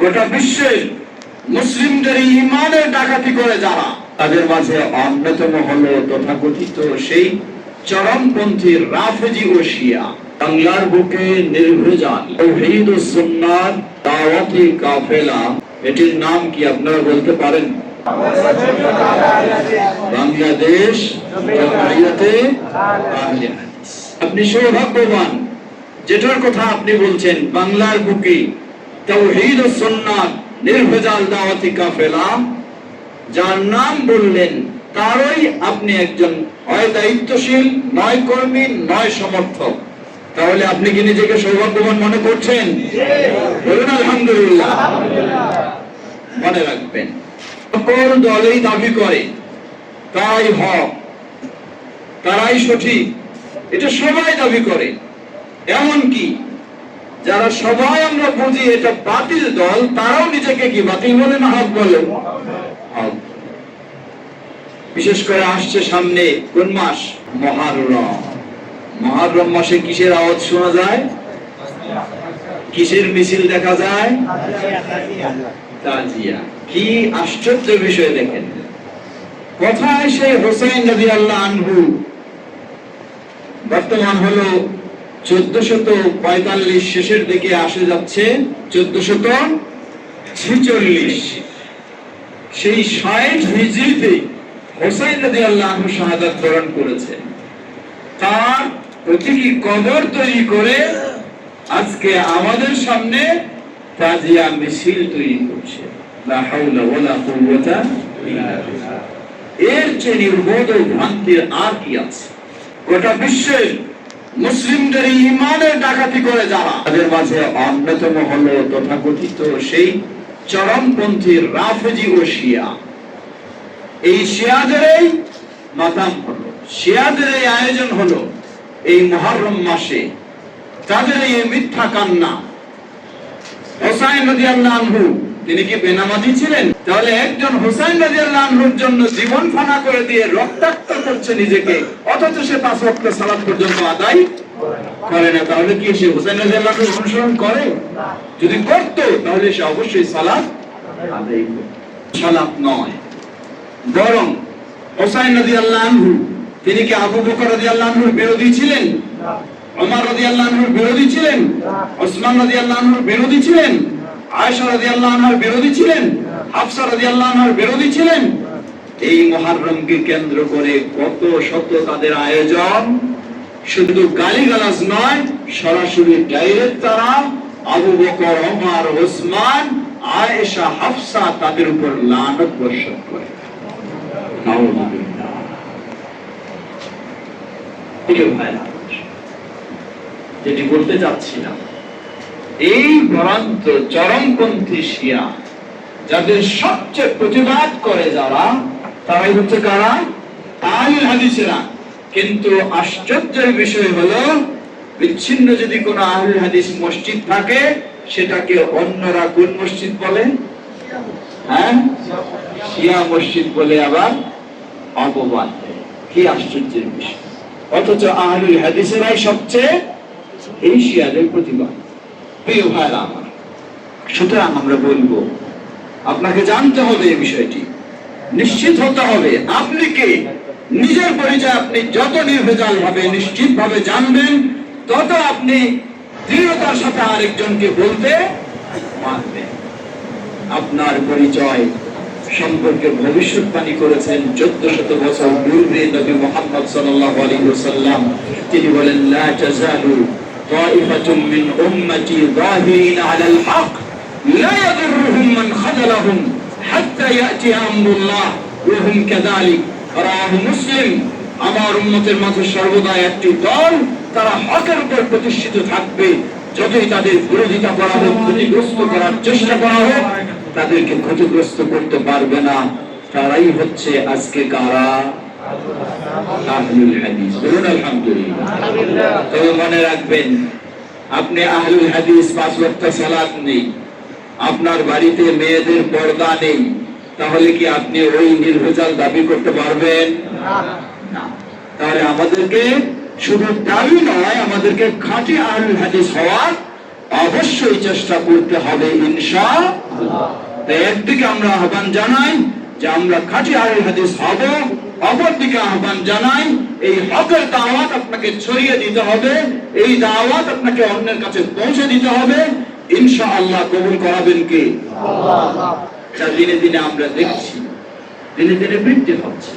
গোটা বিশ্বের মুসলিমদের ঈমানের ডাকাতি করে যারা, তাদের মাঝে অন্যতম হলো তথাকথিত সেই চরমপন্থী রাফেজি ও শিয়া। বাংলার বুকে নির্ভেজাল তাওহীদ ও সুন্নাত দাওয়াতি কাফেলা, এটির নাম কি আপনারা বলতে পারেন? বাংলাদেশ জামায়াতে আহলে হাদিস। আপনি সৌভাগ্যবান, যেটার কথা আপনি বলছেন, বাংলার বুকে তাওহীদ ও সুন্নাত নির্ভেজাল দাওয়াতি কাফেলা, যার নাম বললেন তারই আপনি একজন হয় দায়িত্বশীল, নয় কর্মী, নয় সমর্থক। তাহলে আপনি কি নিজেকে সৌভাগ্যবান মনে করছেন? বলুন আলহামদুলিল্লাহ। মনে রাখবেন, সকল দলই দাবি করে তারাই হক, তারাই সঠিক, এটা সবাই দাবি করে। এমনকি যারা সবাই আমরা বুঝি এটা বাতিল দল, তারাও নিজেকে কি বাতিল বলে না হক বলে? বিশেষ করে আসছে সামনে কোন মাস? মুহররম। মুহররম মাসে কিসের আওয়াজ শোনা যায়? কিসের মিছিল দেখা যায়? তাজিয়া। কি আশ্চর্য বিষয় দেখেন, কোথায় সেই হোসেন রাদিয়াল্লাহু আনহু, বর্তমান হলো 1445 শেষের দিকে আসে যাচ্ছে 1446। সেই 60 হিজরিতে হোসেন রাদিয়াল্লাহু আনহু শাহাদাত বরণ করেছেন। তার প্রতীকী কবর তৈরি করে আজকে আমাদের সামনে তাজিয়া মিছিল তৈরি করছে। লা হাওলা ওয়ালা কুওয়াতা ইল্লা বিল্লাহ। এর চেয়ে নির্বোধ ও ভ্রান্তির আর কি আছে? গোটা বিশ্বের মুসলিমদের ঈমানের ডাকাতি করে যারা, তাদের মাঝে অন্যতম হলো তথাকথিত সেই চরমপন্থী রাফেজি ও শিয়া। এই শিয়াদের মাতাম হলো, শিয়াদের এই আয়োজন হলো এই মুহররম মাসে, তাদের এই মিথ্যা কান্না। হোসেন রাদিয়াল্লাহু আনহু তিনি কি বেনামাজি ছিলেন? তাহলে একজন হোসেন রাদিয়াল্লাহু আনহুর জন্য জীবন ফানা করে দিয়ে রক্তাক্ত করছে নিজেকে, অথচ সে 5 ওয়াক্ত সালাত পর্যন্ত আদায় করে না। তাহলে কি সে হোসেন রাদিয়াল্লাহু আনহুর অনুসরণ করে? যদি করত তাহলে সে অবশ্যই সালাত আদায় করত। সালাত নয়, বরং হোসেন রাদিয়াল্লাহু আনহু তিনি কি আবু বকর রাদিয়াল্লাহু আনহুর বিরোধী ছিলেন? ওমর রাদিয়াল্লাহু আনহুর বিরোধী ছিলেন? ওসমান রাদিয়াল্লাহু আনহুর বিরোধী ছিলেন? আয়েশা রাদিয়াল্লাহু আনহার বিরোধী ছিলেন? হাফসা রাদিয়াল্লাহু আনহার বিরোধী ছিলেন? এই মুহররমকে কেন্দ্র করে কত শত তাদের আয়োজন। শুধু গালিগালাজ নয়, সরাসরি ডাইরেক্ট তারা আবু বকর, ওমর, ওসমান, আয়েশা, হাফসা তাদের উপর লানত বর্ষণ করে। নাউযুবিল্লাহ। যেটি বলতে চাচ্ছি না, এই ভ্রান্ত চরমপন্থী শিয়া যাদের সবচেয়ে প্রতিবাদ করে যারা, তারাই হচ্ছে কারা? আহলে হাদিসেরা। কিন্তু আশ্চর্যের বিষয় হলো, বিচ্ছিন্ন যদি কোনো আহলে হাদিস মসজিদ থাকে, সেটাকে অন্যরা কোন মসজিদ বলে? হ্যাঁ, শিয়া মসজিদ বলে আবার অপবাদ দেয়। কি আশ্চর্যের বিষয়! অথচ আহলে হাদিসেরাই সবচেয়ে এই শিয়াদের প্রতিবাদ। প্রিয় ভাইরা আমার, সুতরাং আমরা বলবো, আপনাকে জানতে হবে এই বিষয়টি, নিশ্চিত হতে হবে আপনি কে। নিজের পরিচয় আপনি যত নির্ভেজাল ভাবে নিশ্চিত ভাবে জানবেন, তত আপনি দৃঢ়তার সাথে আরেকজনকে বলতে পারবেন। আপনার পরিচয় সম্পর্কে ভবিষ্যৎবাণী করেছেন 1400 বছর পূর্বে নবী মুহাম্মদ সাল্লাল্লাহু আলাইহি ওয়াসাল্লাম। তিনি বলেন, লা তাজালু তাইফাতুম মিন উম্মতি যাহিরিন আলাল হক লা ইয়াদুররুহুম মান খাযালাহুম হাত্তা ইয়াতি আমরুল্লাহ ওয়া হুম কাযালিক। রাওয়াহু মুসলিম। আমার উম্মতের মাঝে সর্বদা একটি দল, তারা হকের উপর প্রতিষ্ঠিত থাকবে, যতই তাদের বিরোধিতা করা হোক, ক্ষতিগ্রস্ত করার চেষ্টা করা হোক, তাদেরকে ক্ষতিগ্রস্ত করতে পারবে না। তারাই হচ্ছে আজকে কারা? আহলুল হাদিস। বলুন আলহামদুলিল্লাহ। তবে মনে রাখবেন, আপনি আহলুল হাদিস, 5 ওয়াক্ত সালাত নেই, আপনার বাড়িতে মেয়েদের পর্দা নেই, তাহলে কি আপনি ওই নির্ভেজাল দাবি করতে পারবেন? না। তাহলে আমাদেরকে শুধু দাবি নয়, আমাদেরকে খাঁটি আহলুল হাদিস হওয়ার অবশ্যই চেষ্টা করতে হবে ইনশাআল্লাহ। তাই একদিকে আমরা আহ্বান জানাই যে আমরা খাঁটি আহলে হাদিস হব, অপরদিকে আহ্বান জানাই এই হকের দাওয়াত আপনাকে ছড়িয়ে দিতে হবে, এই দাওয়াত আপনাকে অন্যের কাছে পৌঁছে দিতে হবে। ইনশাআল্লাহ কবুল করাবেন কে? আল্লাহ। যা দিনে দিনে আমরা দেখছি, দিনে দিনে বৃদ্ধি হচ্ছে।